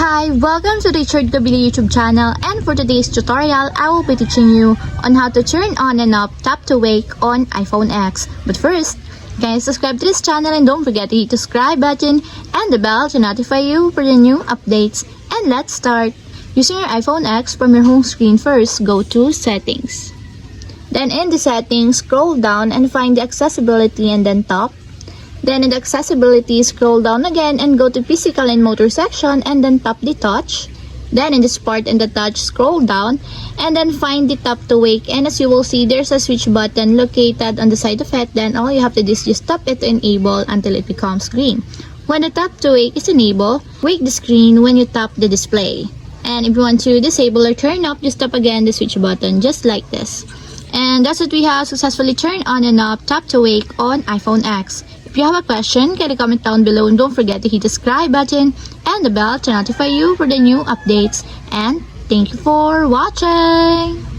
Hi, welcome to the Richard Gabili YouTube channel, and for today's tutorial, I will be teaching you on how to turn on and off tap to wake on iPhone X. But first, guys, subscribe to this channel and don't forget to hit the subscribe button and the bell to notify you for the new updates. And let's start. Using your iPhone X, from your home screen first, go to Settings. Then in the settings, scroll down and find the accessibility and then top. Then in the accessibility, scroll down again and go to physical and motor section and then tap the touch. Then in this part in the touch, scroll down and then find the tap to wake, and as you will see, there's a switch button located on the side of it. Then all you have to do is just tap it to enable until it becomes green. When the tap to wake is enabled, wake the screen when you tap the display. And if you want to disable or turn off, just tap again the switch button just like this. And that's what we have successfully turned on and off tap to wake on iPhone X. If you have a question, can you comment down below, and don't forget to hit the subscribe button and the bell to notify you for the new updates. And thank you for watching!